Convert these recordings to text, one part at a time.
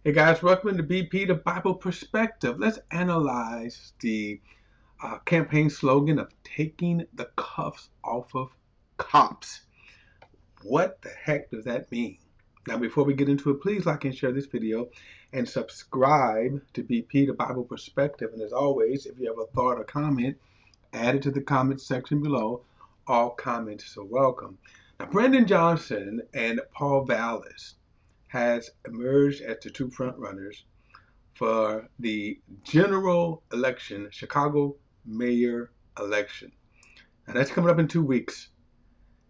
Hey guys, welcome to BP, the Bible Perspective. Let's analyze the campaign slogan of taking the cuffs off of cops. What the heck does that mean? Now, before we get into it, please like and share this video and subscribe to BP, the Bible Perspective. And as always, if you have a thought or comment, add it to the comment section below. All comments are welcome. Now, Brandon Johnson and Paul Vallis has emerged as the two front runners for the general election, Chicago mayor election. And that's coming up in 2 weeks.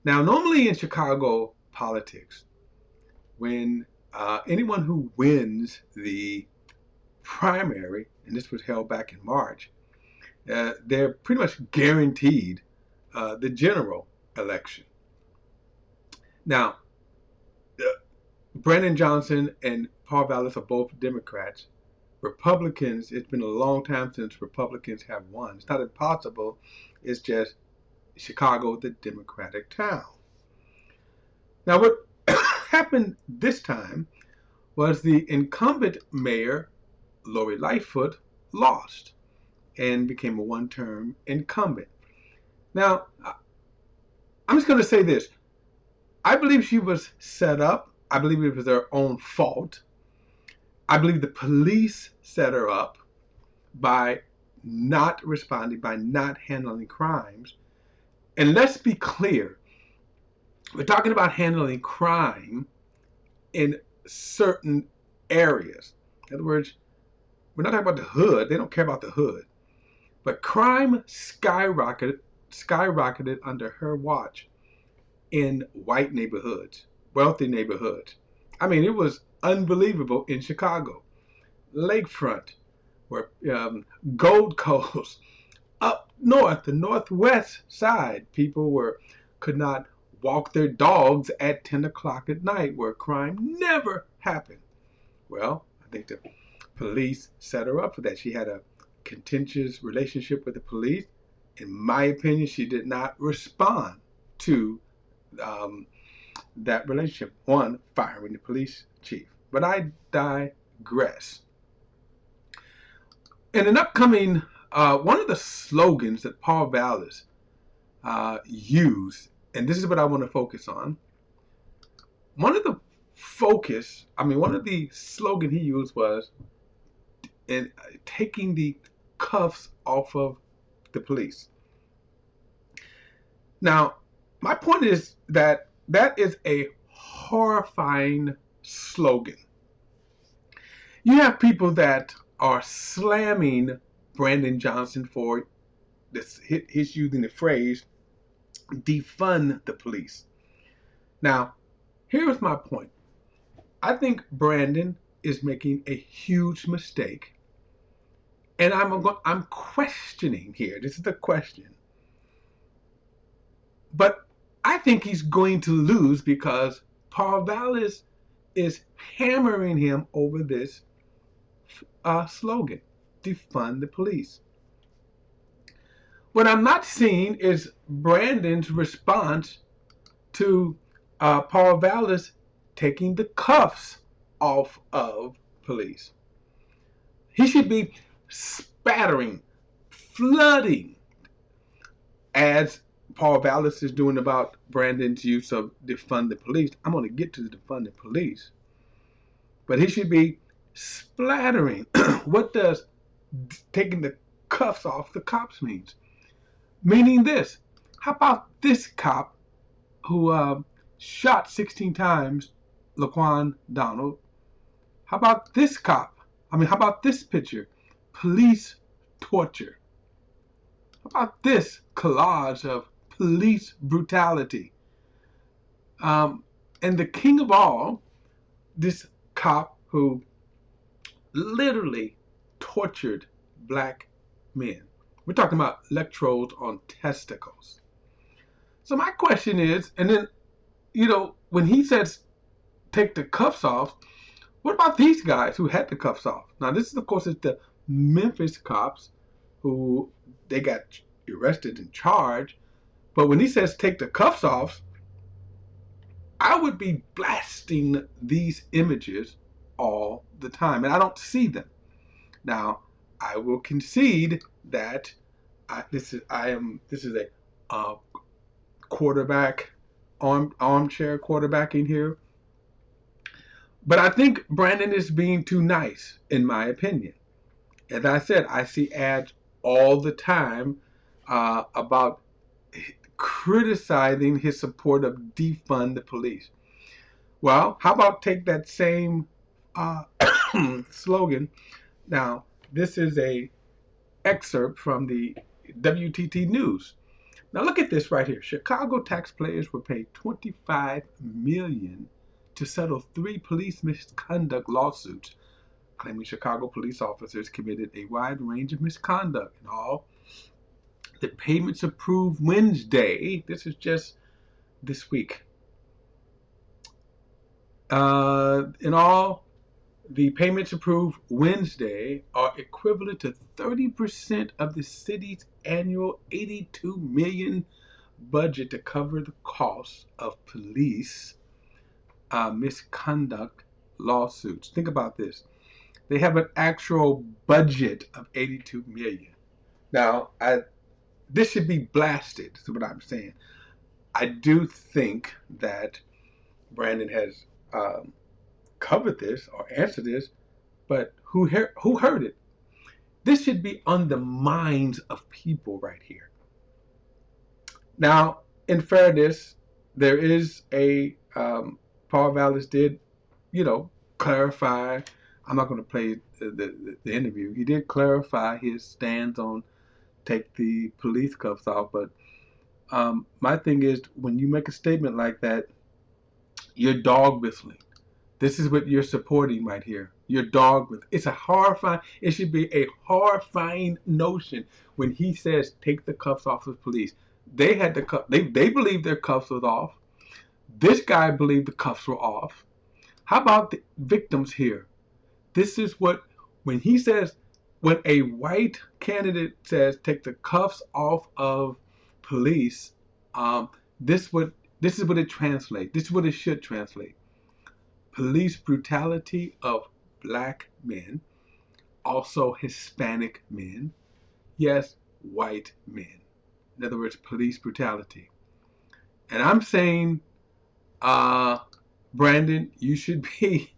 Now, normally in Chicago politics, when anyone who wins the primary, and this was held back in March, they're pretty much guaranteed the general election. Now, Brandon Johnson and Paul Vallis are both Democrats. Republicans, it's been a long time since Republicans have won. It's not impossible. It's just Chicago, the Democratic town. Now, what happened this time was the incumbent mayor, Lori Lightfoot, lost and became a one-term incumbent. Now, I'm just going to say this. I believe she was set up. I believe it was their own fault. I believe the police set her up by not responding, by not handling crimes. And let's be clear, we're talking about handling crime in certain areas. In other words, we're not talking about the hood. They don't care about the hood. But crime skyrocketed under her watch in white neighborhoods, wealthy neighborhoods. I mean, it was unbelievable in Chicago. Lakefront, where Gold Coast, up north, the northwest side, people could not walk their dogs at 10 o'clock at night, where crime never happened. Well, I think the police set her up for that. She had a contentious relationship with the police. In my opinion, she did not respond to that relationship. One, firing the police chief. But I digress. In an upcoming, one of the slogans that Paul Vallis used, and this is what I want to focus on. One of the slogan he used was in taking the cuffs off of the police. Now, my point is that is a horrifying slogan. You have people that are slamming Brandon Johnson for this. He's using the phrase defund the police. Now, here's my point. I think Brandon is making a huge mistake, and I'm questioning here. This is the question, but I think he's going to lose because Paul Vallis is hammering him over this slogan, defund the police. What I'm not seeing is Brandon's response to Paul Vallis taking the cuffs off of police. He should be spattering, flooding, as Paul Vallis is doing about Brandon's use of defund the police. I'm going to get to the defund the police. But he should be splattering. What does taking the cuffs off the cops means? Meaning this. How about this cop who shot 16 times Laquan Donald? How about this cop? How about this picture? Police torture. How about this collage of police brutality? And the king of all, this cop who literally tortured black men. We're talking about electrodes on testicles. So my question is, and then, when he says take the cuffs off, what about these guys who had the cuffs off? Now, this is, of course, it's the Memphis cops who they got arrested and charged. But when he says take the cuffs off, I would be blasting these images all the time, and I don't see them. Now, I will concede that this is a quarterback armchair quarterbacking here, but I think Brandon is being too nice, in my opinion. As I said, I see ads all the time about criticizing his support of defund the police. Well, how about take that same uh, slogan? Now, this is a excerpt from the WTT News. Now look at this right here. Chicago taxpayers were paid $25 million to settle 3 police misconduct lawsuits claiming Chicago police officers committed a wide range of misconduct. In all, the payments approved Wednesday. This is just this week. In all, the payments approved Wednesday are equivalent to 30% of the city's annual $82 million budget to cover the costs of police misconduct lawsuits. Think about this. They have an actual budget of $82 million. Now, this should be blasted, is what I'm saying. I do think that Brandon has covered this or answered this, but who heard it? This should be on the minds of people right here. Now, in fairness, there is a Paul Vallis did, clarify. I'm not going to play the interview. He did clarify his stance on take the police cuffs off, but my thing is when you make a statement like that, you're dog whistling. This is what you're supporting right here. Your dog with it's a horrifying. It should be a horrifying notion when he says take the cuffs off of police. They had the cuff. They believed their cuffs was off. This guy believed the cuffs were off. How about the victims here? This is what when he says when a white candidate says take the cuffs off of police. Um, this is what it translates. This is what it should translate. Police brutality of black men, also Hispanic men, yes, white men. In other words, police brutality. And I'm saying, Brandon, you should be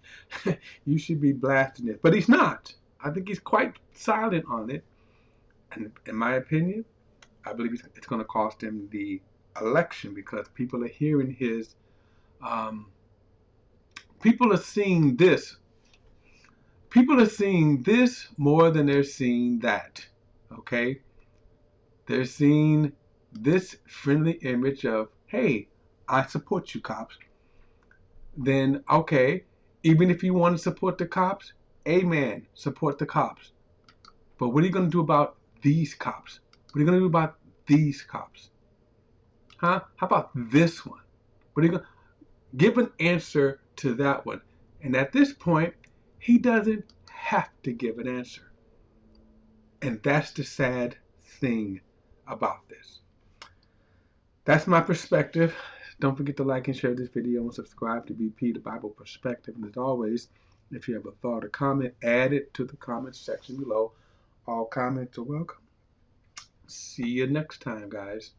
you should be blasting it. But he's not. I think he's quite silent on it. And in my opinion, I believe it's going to cost him the election because people are hearing his people are seeing this. People are seeing this more than they're seeing that. Okay? They're seeing this friendly image of, hey, I support you, cops. Then, okay, even if you want to support the cops, amen, support the cops. But what are you going to do about these cops? What are you going to do about these cops? Huh? How about this one? What are you going to give an answer to that one? And at this point, he doesn't have to give an answer. And that's the sad thing about this. That's my perspective. Don't forget to like and share this video and subscribe to BP, the Bible Perspective. And as always, if you have a thought or comment, add it to the comments section below. All comments are welcome. See you next time, guys.